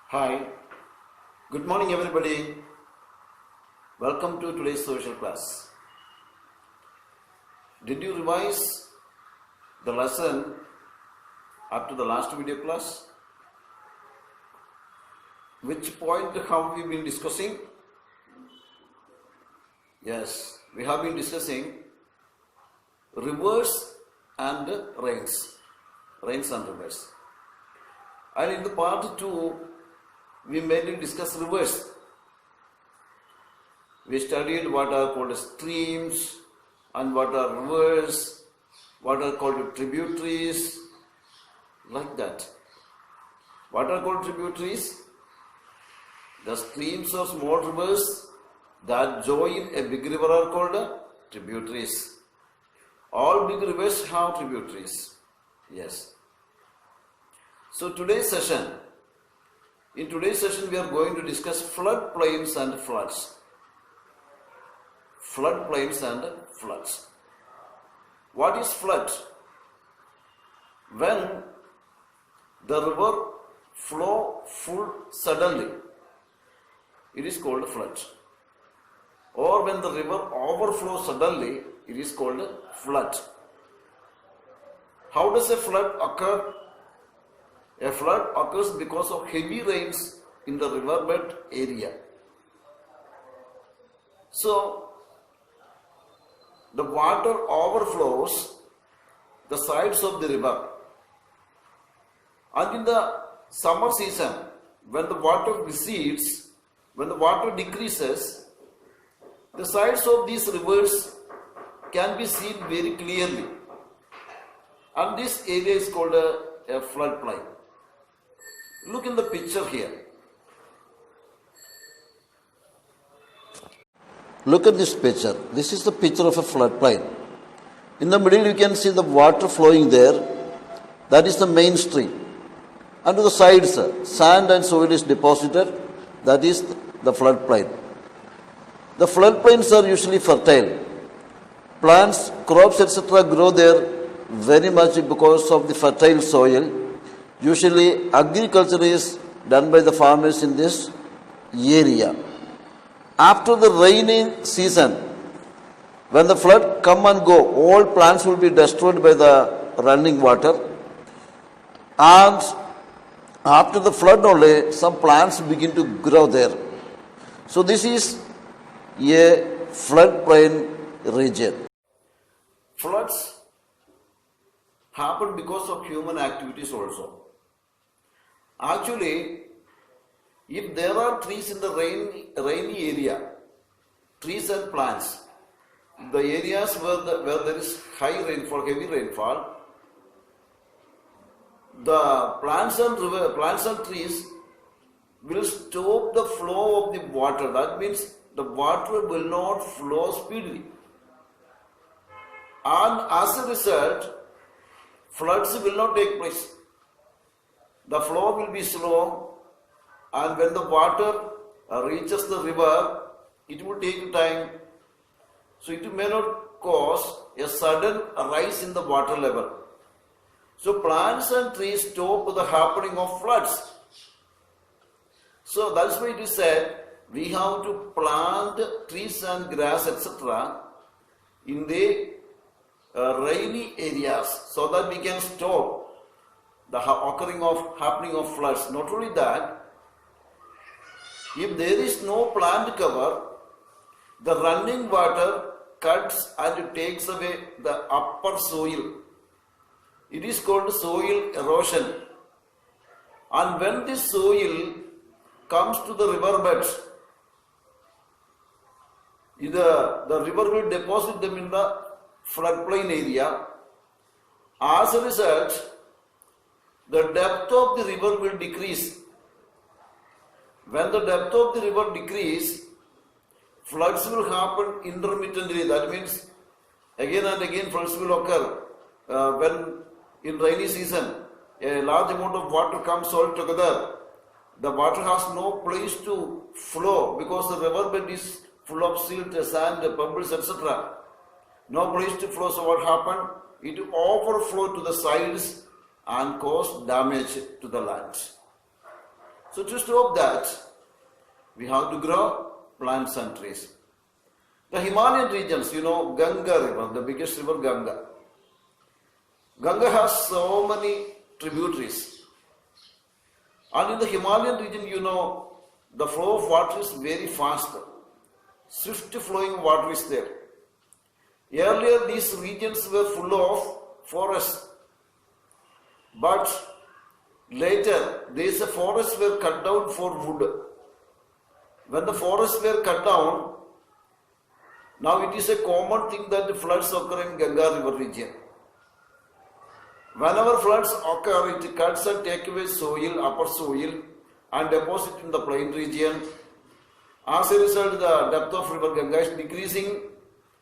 Hi, good morning everybody. Welcome to today's social class. Did you revise the lesson up to the last video class? Which point have we been discussing? Yes, we have been discussing rivers and rains and rivers. And in the part 2, we mainly discuss rivers. We studied what are called streams and what are rivers, what are called tributaries, like that. What are called tributaries? The streams or small rivers that join a big river are called tributaries. All big rivers have tributaries. Yes. So in today's session we are going to discuss floodplains and floods. Floodplains and floods. What is flood? When the river flow full suddenly, it is called flood. Or when the river overflows suddenly, it is called flood. How does a flood occur? A flood occurs because of heavy rains in the riverbed area. So, the water overflows the sides of the river. And in the summer season, when the water recedes, when the water decreases, the sides of these rivers can be seen very clearly. And this area is called a floodplain. Look in the picture here. Look at this picture. This is the picture of a floodplain. In the middle you can see the water flowing there. That is the main stream. And to the sides, sand and soil is deposited. That is the floodplain. The floodplains are usually fertile. Plants, crops, etc. grow there very much because of the fertile soil. Usually agriculture is done by the farmers in this area. After the rainy season, when the flood come and go, all plants will be destroyed by the running water. And after the flood only, some plants begin to grow there. So this is a floodplain region. Floods happen because of human activities also. Actually, if there are trees in the rainy area, trees and plants, the areas where there is high rainfall, heavy rainfall, the plants and trees will stop the flow of the water. That means the water will not flow speedily. And as a result, floods will not take place. The flow will be slow, and when the water reaches the river, it will take time. So it may not cause a sudden rise in the water level. So plants and trees stop the happening of floods. So that's why it is said we have to plant trees and grass, etc. in the rainy areas so that we can stop the happening of floods. Not only that, if there is no plant cover, the running water cuts and takes away the upper soil. It is called soil erosion. And when this soil comes to the riverbeds, the river will deposit them in the floodplain area. As a result, the depth of the river will decrease. When the depth of the river decreases, floods will happen intermittently. That means again and again floods will occur. When in rainy season a large amount of water comes all together, the water has no place to flow because the riverbed is full of silt, sand, pebbles, etc. No place to flow. So what happened? It overflowed to the sides and cause damage to the land. So to stop that, we have to grow plants and trees. The Himalayan regions, Ganga river, the biggest river Ganga. Ganga has so many tributaries. And in the Himalayan region, the flow of water is very fast. Swift flowing water is there. Earlier, these regions were full of forests. But later, these forests were cut down for wood. When the forests were cut down, now it is a common thing that the floods occur in Ganga river region. Whenever floods occur, it cuts and takes away soil, upper soil, and deposits in the plain region. As a result, the depth of river Ganga is decreasing,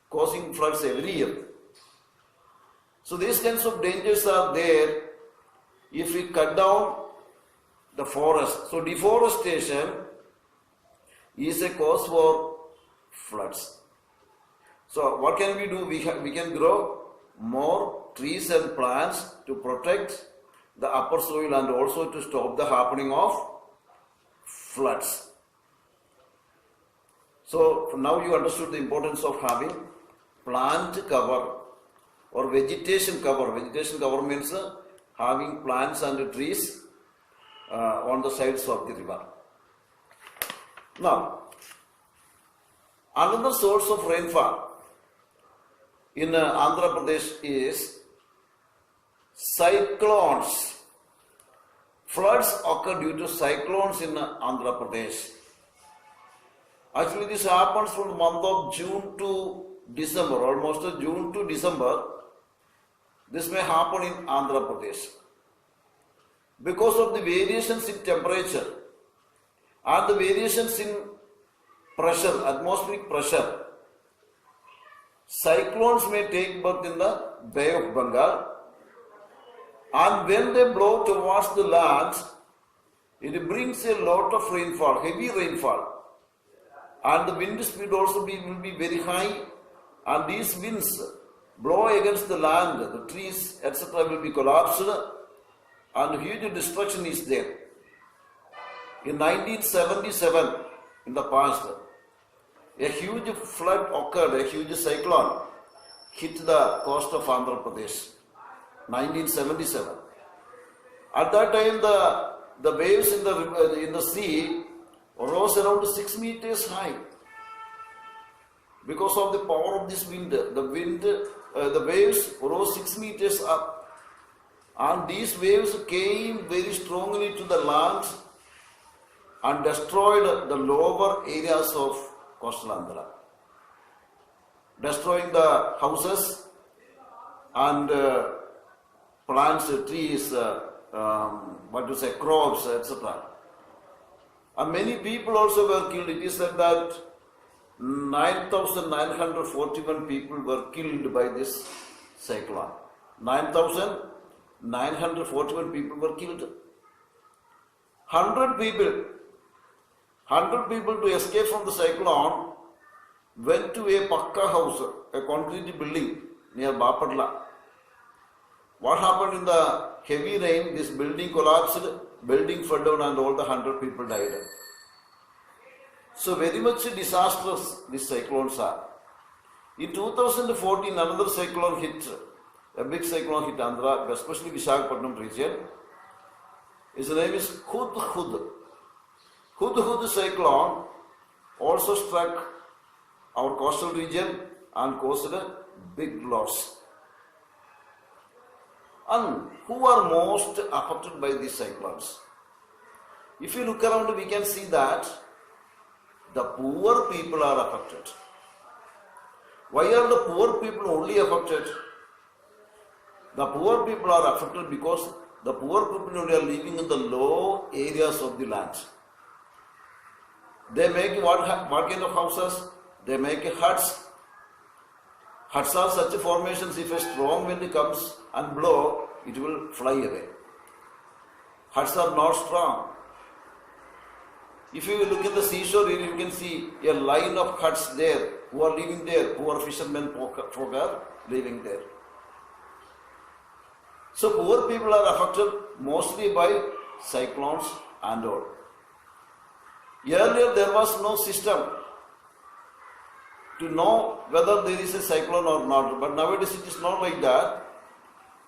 causing floods every year. So these kinds of dangers are there if we cut down the forest. So deforestation is a cause for floods. So what can we do? We can grow more trees and plants to protect the upper soil and also to stop the happening of floods. So now you understood the importance of having plant cover or vegetation cover. Vegetation cover means having plants and trees on the sides of the river. Now, another source of rainfall in Andhra Pradesh is cyclones. Floods occur due to cyclones in Andhra Pradesh. Actually, this happens from the month of June to December, almost June to December. This may happen in Andhra Pradesh. Because of the variations in temperature and the variations in pressure, atmospheric pressure, cyclones may take birth in the Bay of Bengal, and when they blow towards the land, it brings a lot of rainfall, heavy rainfall, and the wind speed also will be very high, and these winds blow against the land, the trees, etc. will be collapsed, and huge destruction is there. In 1977, in the past, a huge flood occurred, a huge cyclone hit the coast of Andhra Pradesh. 1977. At that time, the waves in the sea rose around 6 meters high. Because of the power of this wind, the waves rose 6 meters up, and these waves came very strongly to the land and destroyed the lower areas of coastal Andhra, destroying the houses and plants, trees, crops, etc. And many people also were killed. It is said that 9,941 people were killed by this cyclone. 9,941 people were killed. 100 people to escape from the cyclone went to a Pakka house, a concrete building near Bapadla. What happened in the heavy rain? This building collapsed, building fell down, and all the 100 people died. So very much disastrous these cyclones are. In 2014, another cyclone hit, a big cyclone hit Andhra, especially Visakhapatnam region. His name is Hudhud. Hudhud cyclone also struck our coastal region and caused a big loss. And who are most affected by these cyclones? If you look around, we can see that the poor people are affected. Why are the poor people only affected? The poor people are affected because the poor people are living in the low areas of the land. They make what kind of houses? They make huts. Huts are such formations, if a strong wind comes and blow, it will fly away. Huts are not strong. If you look at the seashore, you can see a line of huts there, who are living there, poor fishermen folk are living there. So poor people are affected mostly by cyclones and all. Earlier there was no system to know whether there is a cyclone or not, but nowadays it is not like that.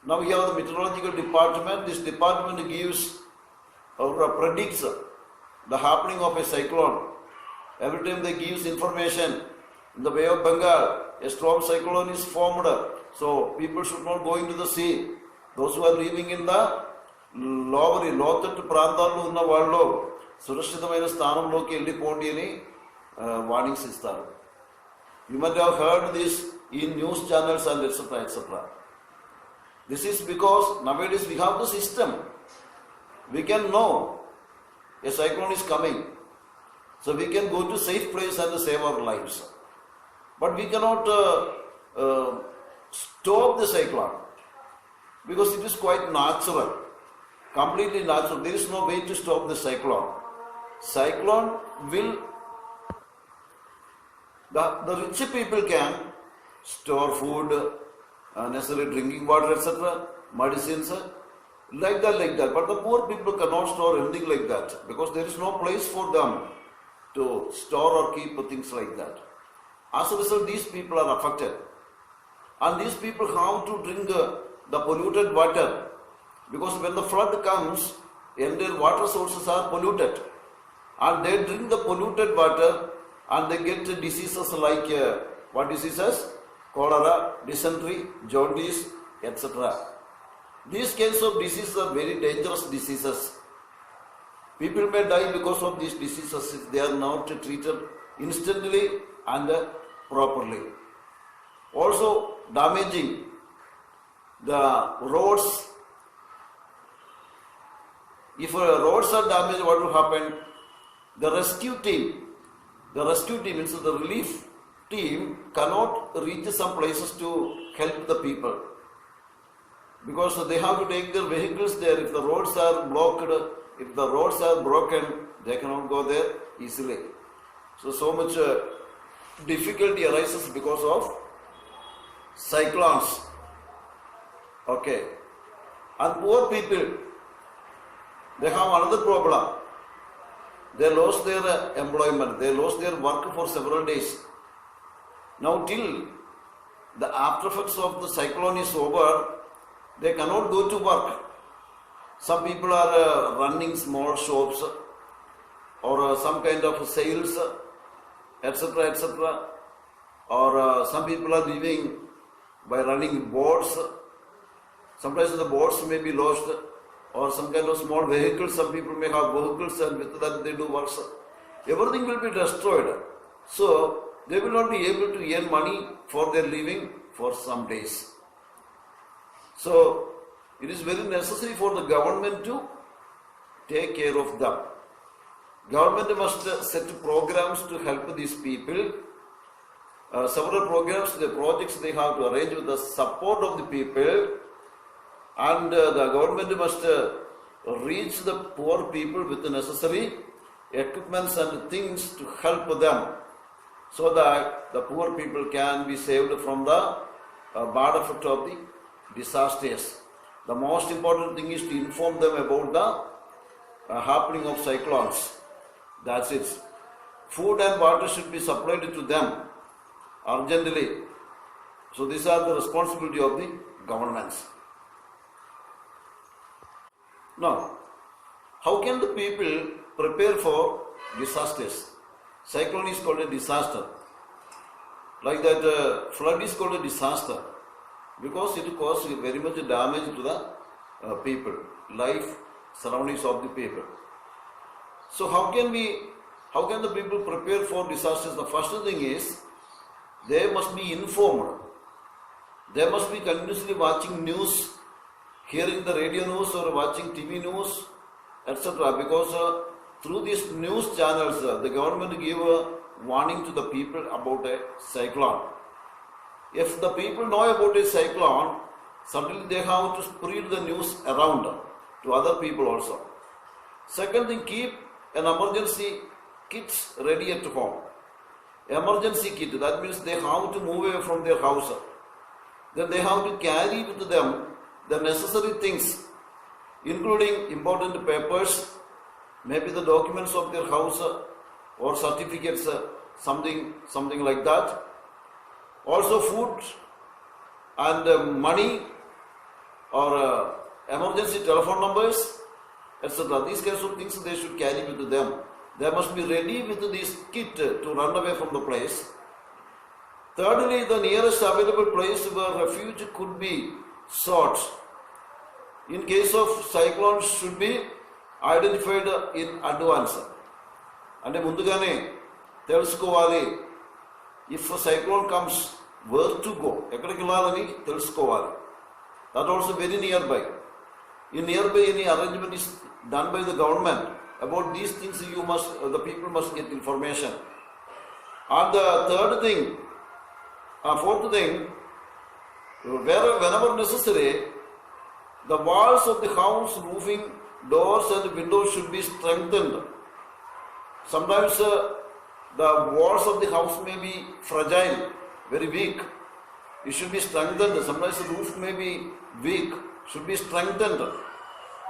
Now we have the meteorological department. This department gives or predicts the happening of a cyclone. Every time they gives information. In the Bay of Bengal, a storm cyclone is formed, so people should not go into the sea. Those who are living in the లోతట్టు ప్రాంతాల్లో ఉన్న వాళ్ళు సురక్షితమైన స్థానంలోకి వెళ్ళిపోండి అని warnings ఇస్తారు. You might have heard this in news channels and etc. etc. This is because nowadays we have the system. We can know a cyclone is coming, so we can go to safe place and save our lives. But we cannot stop the cyclone because it is quite natural, completely natural. There is no way to stop the cyclone. Cyclone will, the rich people can store food, necessary drinking water, etc., medicines, like that. But the poor people cannot store anything like that because there is no place for them to store or keep things like that. As a result, these people are affected. And these people have to drink the polluted water because when the flood comes, their water sources are polluted. And they drink the polluted water and they get diseases like, what diseases? Cholera, dysentery, jaundice, etc. These kinds of diseases are very dangerous diseases. People may die because of these diseases if they are not treated instantly and properly. Also damaging the roads. If roads are damaged, what will happen? The rescue team means the relief team cannot reach some places to help the people because they have to take their vehicles there. If the roads are blocked, if the roads are broken, they cannot go there easily. So much difficulty arises because of cyclones. Okay. And poor people, they have another problem. They lost their employment. They lost their work for several days. Now till the after effects of the cyclone is over, they cannot go to work. Some people are running small shops or some kind of sales, etc., etc. Or some people are living by running boats. Sometimes the boats may be lost, or some kind of small vehicles. Some people may have vehicles and with that they do works. Everything will be destroyed. So they will not be able to earn money for their living for some days. So it is very necessary for the government to take care of them. Government must set programs to help these people. Several programs, the projects they have to arrange with the support of the people, and the government must reach the poor people with the necessary equipments and things to help them so that the poor people can be saved from the bad effect of the disasters. The most important thing is to inform them about the happening of cyclones. That's it. Food and water should be supplied to them urgently. So these are the responsibility of the governments. Now, how can the people prepare for disasters? Cyclone is called a disaster. Like that, flood is called a disaster because it causes very much damage to the people, life, surroundings of the people. So how can the people prepare for disasters? The first thing is they must be informed. They must be continuously watching news, hearing the radio news or watching TV news, etc. Because through these news channels, the government give a warning to the people about a cyclone. If the people know about a cyclone, certainly they have to spread the news around to other people also. Second thing, keep an emergency kit ready at home. Emergency kit, that means they have to move away from their house. Then they have to carry with them the necessary things, including important papers, maybe the documents of their house, or certificates, something like that. Also food and money or emergency telephone numbers, etc. These kinds of things they should carry with them. They must be ready with this kit to run away from the place. Thirdly, the nearest available place where refuge could be sought in case of cyclones should be identified in advance. అంటే ముందుగానే తెలుసుకోవాలి. If a cyclone comes, where to go, ఎక్కడికి వెళ్ళాలని తెలుసుకోవాలి. That also very nearby. In nearby any arrangement is done by the government about these things, the people must get information. And the fourth thing, whenever necessary, the walls of the house, roofing, doors and windows should be strengthened. Sometimes the walls of the house may be fragile, very weak. It should be strengthened. Sometimes the roof may be weak, should be strengthened.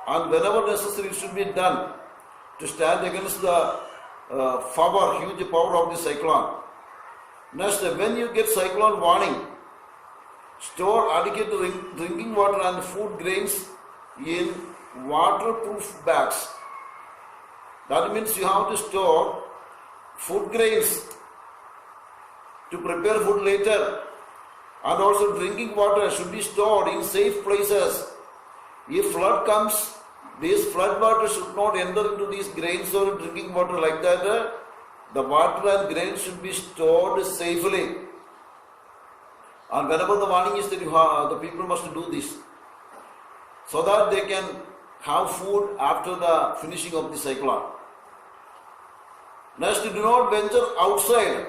And whenever necessary, it should be done to stand against the huge power of the cyclone. Next, when you get cyclone warning, store adequate drinking water and food grains in waterproof bags. That means you have to store food grains to prepare food later, and also drinking water should be stored in safe places. If flood comes, this flood water should not enter into these grains or drinking water like that. The water and grains should be stored safely. And whenever the warning is that the people must do this, so that they can have food after the finishing of the cyclone. Next, do not venture outside,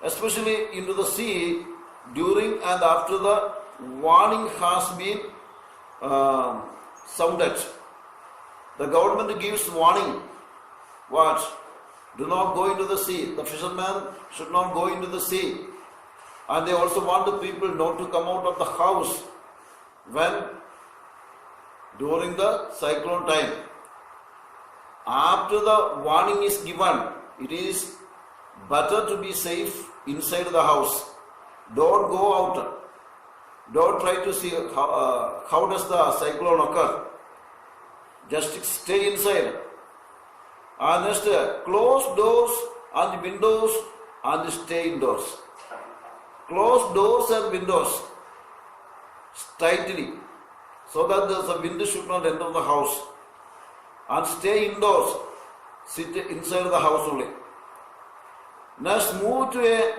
especially into the sea, during and after the warning has been sounded. The government gives warning. What? Do not go into the sea. The fishermen should not go into the sea. And they also want the people not to come out of the house during the cyclone time. After the warning is given, it is better to be safe inside the house. Don't go out. Don't try to see how does the cyclone occur. Just stay inside. And next, close doors and windows and stay indoors. Close doors and windows tightly so that the wind should not enter the house. And stay indoors. Sit inside the house only. Next, move to a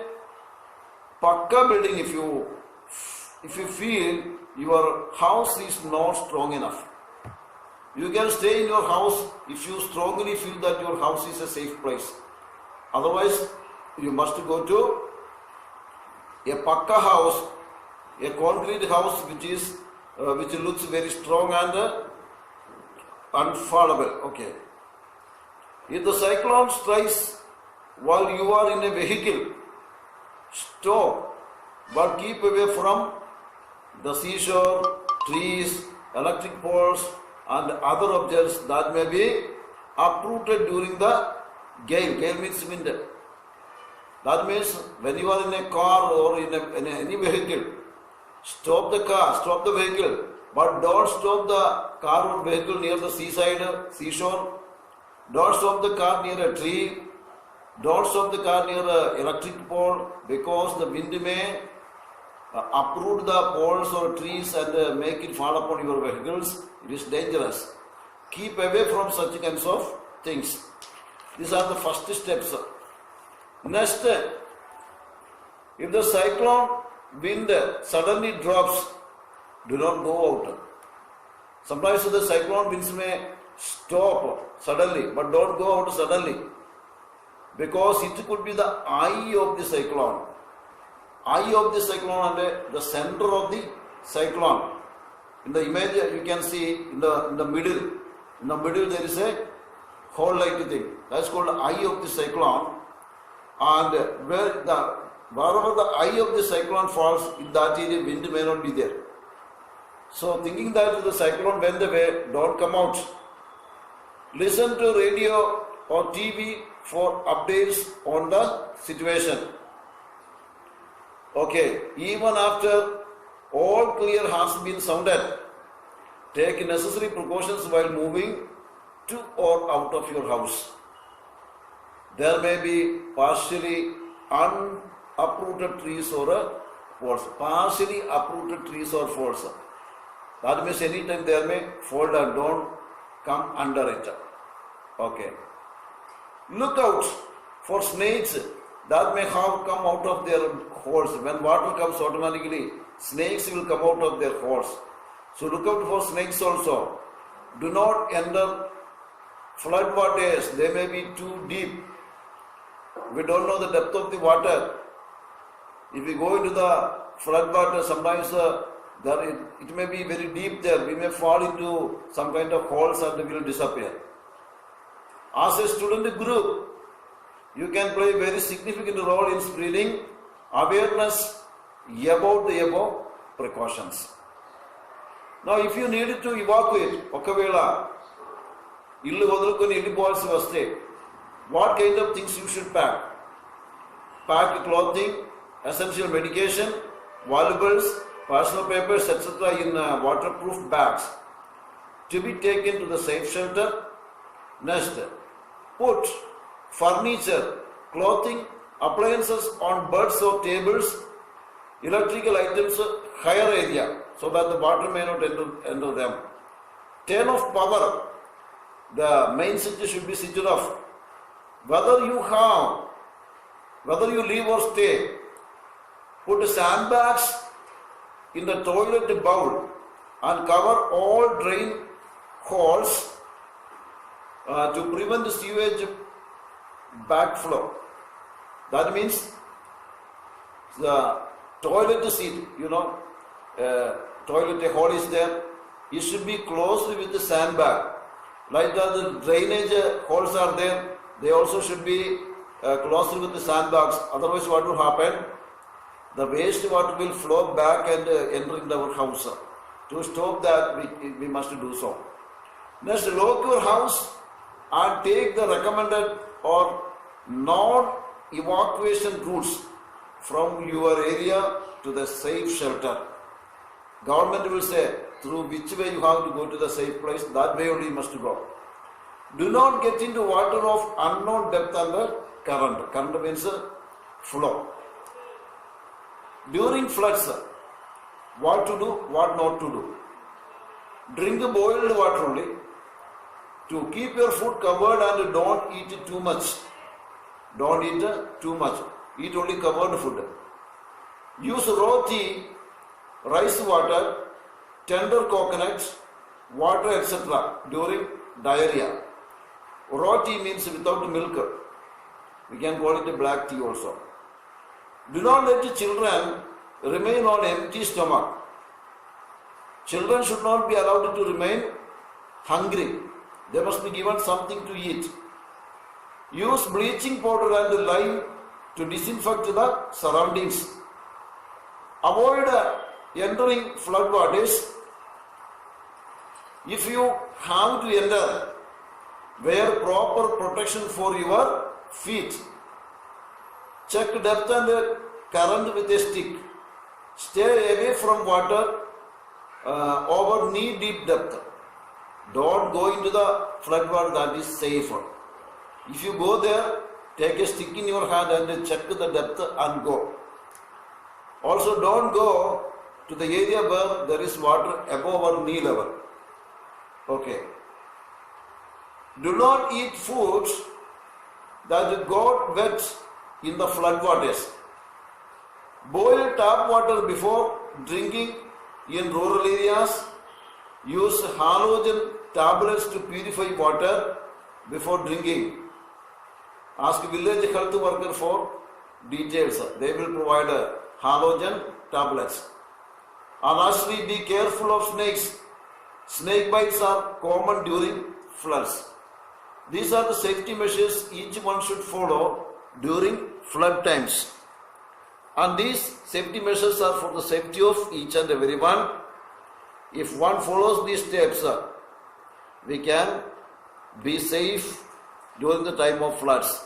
Pakka building if you feel your house is not strong enough. You can stay in your house if you strongly feel that your house is a safe place. Otherwise, you must go to a Pakka house, a concrete house which looks very strong and unfallible. Okay. If the cyclone strikes while you are in a vehicle, stop, but keep away from the seashore, trees, electric poles, and other objects that may be uprooted during the gale. Gale means wind. That means when you are in a car or in any vehicle, stop the car, stop the vehicle, but don't stop the car or vehicle near the seashore. Don't stop the car near a tree. Don't stop the car near an electric pole, because the wind may uproot the poles or trees and make it fall upon your vehicles. It is dangerous. Keep away from such kinds of things. These are the first steps. Next, if the cyclone wind suddenly drops, do not go out. Sometimes the cyclone winds may stop suddenly, but don't go out suddenly, because it could be the eye of the cyclone. Eye of the cyclone and the center of the cyclone. In the image you can see in the middle. In the middle there is a hole-like thing. That's called eye of the cyclone. And wherever the eye of the cyclone falls, in that area wind may not be there. So thinking that the cyclone went away, don't come out. Listen to radio or TV for updates on the situation. Okay, even after all clear has been sounded, take necessary precautions while moving to or out of your house. There may be partially uprooted trees or falls. Partially uprooted trees or falls. That means anytime there may fall down, don't come under it. Okay. Look out for snakes that may have come out of their holes. When water comes automatically, snakes will come out of their holes. So look out for snakes also. Do not enter flood waters. They may be too deep. We don't know the depth of the water. If we go into the flood water, sometimes it may be very deep there. We may fall into some kind of holes and we will disappear. As a student group, you can play a very significant role in spreading awareness about the above precautions. Now, if you need to evacuate, what kind of things you should pack? Pack clothing, essential medication, valuables, personal papers, etc. in waterproof bags to be taken to the safe shelter. Next, put furniture, clothing, appliances on beds or tables, electrical items higher area so that the water may not enter them. Turn off power. The main switch should be switched off. Whether you leave or stay, put sandbags in the toilet bowl and cover all drain holes to prevent sewage backflow. That means the toilet seat, toilet hole is there. It should be closed with the sandbag. Like that, the drainage holes are there. They also should be closed with the sandbags. Otherwise, what will happen? The waste water will flow back and enter into our house. To stop that, we must do so. Next, lock your house and take the recommended or non-evacuation routes from your area to the safe shelter. Government will say through which way you have to go to the safe place, that way only you must go. Do not get into water of unknown depth under current. Current means flow. During floods, what to do, what not to do. Drink boiled water only. To keep your food covered and don't eat too much. Don't eat too much. Eat only covered food. Use raw tea, rice water, tender coconuts, water, etc. during diarrhea. Raw tea means without milk. We can call it a black tea also. Do not let children remain on empty stomach. Children should not be allowed to remain hungry. They must be given something to eat. Use bleaching powder and lime to disinfect the surroundings. Avoid entering flood waters. If you have to enter, wear proper protection for your feet. Check depth and current with a stick. Stay away from water over knee-deep depth. Don't go into the flood water, that is safe. If you go there, take a stick in your hand and check the depth and go. Also, don't go to the area where there is water above our knee level. Okay. Do not eat foods that got wet in the flood waters. Boil tap water before drinking in rural areas. Use halogen tablets to purify water before drinking. Ask village health worker for details. They will provide halogen tablets. And lastly, be careful of snakes. Snake bites are common during floods. These are the safety measures each one should follow during flood times. And these safety measures are for the safety of each and every one. If one follows these steps, we can be safe during the time of floods.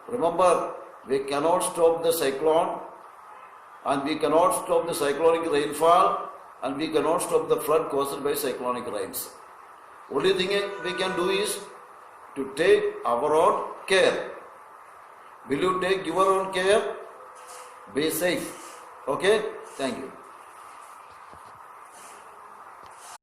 Remember, we cannot stop the cyclone, and we cannot stop the cyclonic rainfall, and we cannot stop the flood caused by cyclonic rains. Only thing we can do is to take our own care. Will you take your own care? Be safe. Okay? Thank you.